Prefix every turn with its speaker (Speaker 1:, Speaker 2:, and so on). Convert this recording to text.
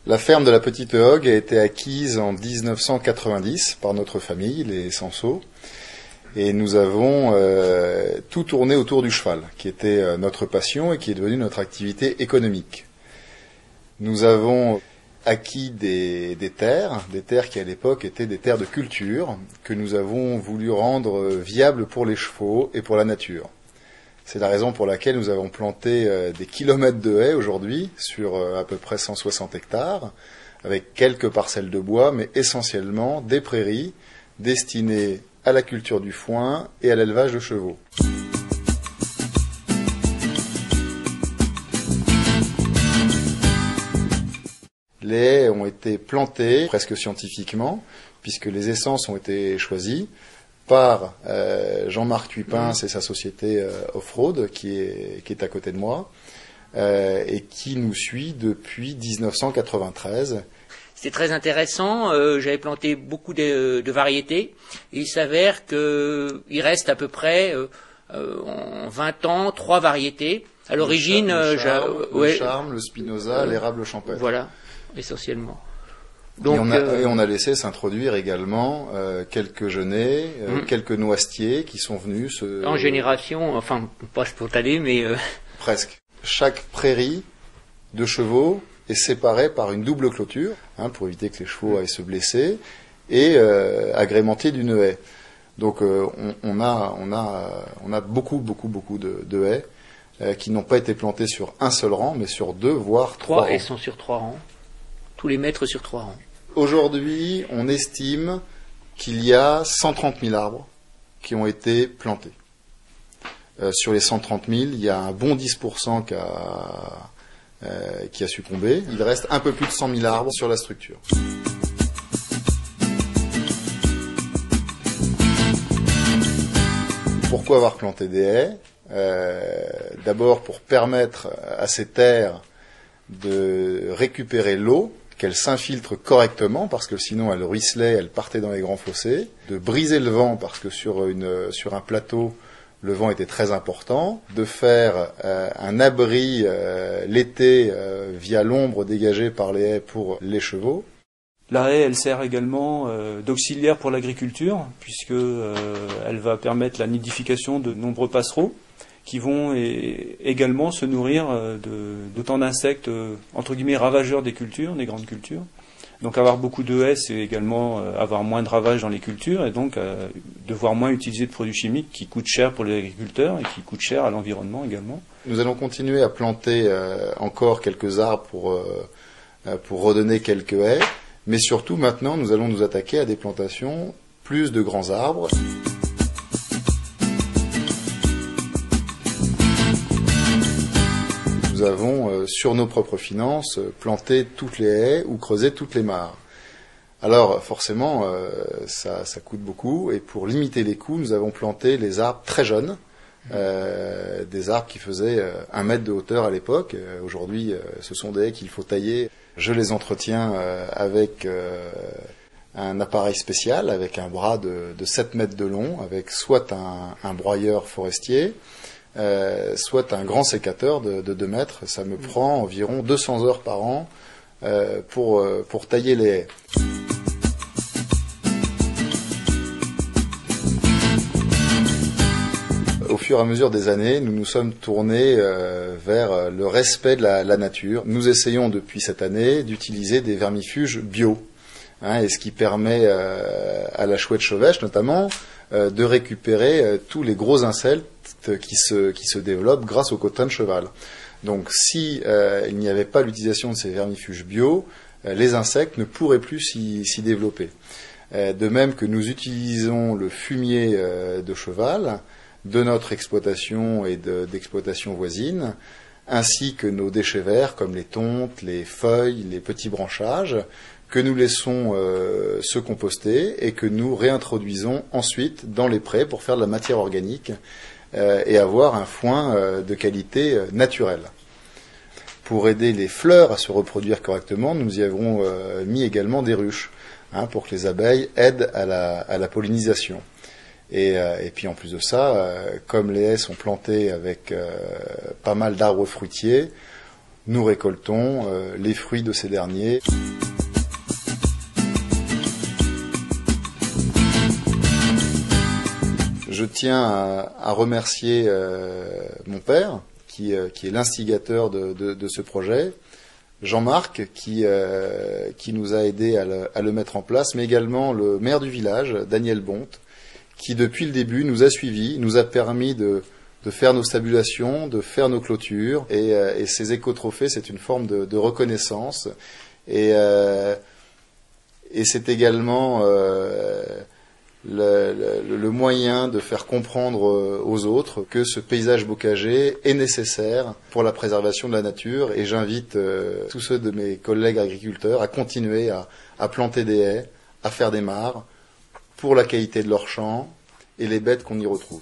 Speaker 1: La ferme de la Petite Hogue a été acquise en 1990 par notre famille, les Sanso, et nous avons tout tourné autour du cheval, qui était notre passion et qui est devenu notre activité économique. Nous avons acquis des terres qui à l'époque étaient des terres de culture, que nous avons voulu rendre viables pour les chevaux et pour la nature. C'est la raison pour laquelle nous avons planté des kilomètres de haies aujourd'hui, sur à peu près 160 hectares, avec quelques parcelles de bois, mais essentiellement des prairies destinées à la culture du foin et à l'élevage de chevaux. Les haies ont été plantées presque scientifiquement, puisque les essences ont été choisies par Jean-Marc Tuipins et sa société Offroad, qui est à côté de moi, et qui nous suit depuis 1993.
Speaker 2: C'était très intéressant, j'avais planté beaucoup de variétés, et il s'avère qu'il reste à peu près en 20 ans 3 variétés. À l'origine...
Speaker 1: Le charme, le Spinoza, l'érable champêtre.
Speaker 2: Voilà, essentiellement.
Speaker 1: Donc, et on a laissé s'introduire également quelques genêts, quelques noisetiers qui sont venus
Speaker 2: en génération, enfin pas spontané, mais...
Speaker 1: Presque. Chaque prairie de chevaux est séparée par une double clôture, pour éviter que les chevaux aillent se blesser, et agrémentée d'une haie. Donc on a beaucoup de haies qui n'ont pas été plantées sur un seul rang, mais sur 2, voire 3 rangs.
Speaker 2: Elles sont sur 3 rangs. Tous les mètres sur 3 rangs.
Speaker 1: Aujourd'hui, on estime qu'il y a 130 000 arbres qui ont été plantés. Sur les 130 000, il y a un bon 10% qui a succombé. Il reste un peu plus de 100 000 arbres sur la structure. Pourquoi avoir planté des haies ? D'abord pour permettre à ces terres de récupérer l'eau, qu'elle s'infiltre correctement, parce que sinon elle ruisselait, elle partait dans les grands fossés, de briser le vent, parce que sur un plateau, le vent était très important, de faire un abri l'été via l'ombre dégagée par les haies pour les chevaux.
Speaker 3: La haie, elle sert également d'auxiliaire pour l'agriculture, puisque elle va permettre la nidification de nombreux passereaux, qui vont également se nourrir d'autant d'insectes, entre guillemets, ravageurs des cultures, des grandes cultures. Donc avoir beaucoup de haies, c'est également avoir moins de ravages dans les cultures, et donc devoir moins utiliser de produits chimiques qui coûtent cher pour les agriculteurs et qui coûtent cher à l'environnement également.
Speaker 1: Nous allons continuer à planter encore quelques arbres pour redonner quelques haies, mais surtout maintenant nous allons nous attaquer à des plantations plus de grands arbres. Nous avons, sur nos propres finances, planté toutes les haies ou creusé toutes les mares. Alors, forcément, ça coûte beaucoup, et pour limiter les coûts, nous avons planté les arbres très jeunes, des arbres qui faisaient 1 mètre de hauteur à l'époque. Aujourd'hui, ce sont des haies qu'il faut tailler. Je les entretiens avec un appareil spécial, avec un bras de 7 mètres de long, avec soit un broyeur forestier, soit un grand sécateur de 2 mètres. Ça me prend environ 200 heures par an pour tailler les haies. Au fur et à mesure des années, nous nous sommes tournés vers le respect de la nature. Nous essayons depuis cette année d'utiliser des vermifuges bio, et ce qui permet à la chouette chauvêche notamment de récupérer tous les gros insectes qui se développent grâce au cotin de cheval. Donc si il n'y avait pas l'utilisation de ces vermifuges bio, les insectes ne pourraient plus s'y développer. De même que nous utilisons le fumier de cheval de notre exploitation et d'exploitation voisine, ainsi que nos déchets verts comme les tontes, les feuilles, les petits branchages, que nous laissons se composter et que nous réintroduisons ensuite dans les prés pour faire de la matière organique et avoir un foin de qualité naturelle. Pour aider les fleurs à se reproduire correctement, nous y avons mis également des ruches, pour que les abeilles aident à la pollinisation. Et puis en plus de ça, comme les haies sont plantées avec pas mal d'arbres fruitiers, nous récoltons les fruits de ces derniers. Je tiens à remercier mon père, qui est l'instigateur de ce projet, Jean-Marc, qui nous a aidés à le mettre en place, mais également le maire du village, Daniel Bonte, qui depuis le début nous a suivis, nous a permis de faire nos stabulations, de faire nos clôtures, et ces éco-trophées, c'est une forme de reconnaissance, et c'est également le moyen de faire comprendre aux autres que ce paysage bocager est nécessaire pour la préservation de la nature, et j'invite tous ceux de mes collègues agriculteurs à continuer à planter des haies, à faire des mares pour la qualité de leurs champs et les bêtes qu'on y retrouve.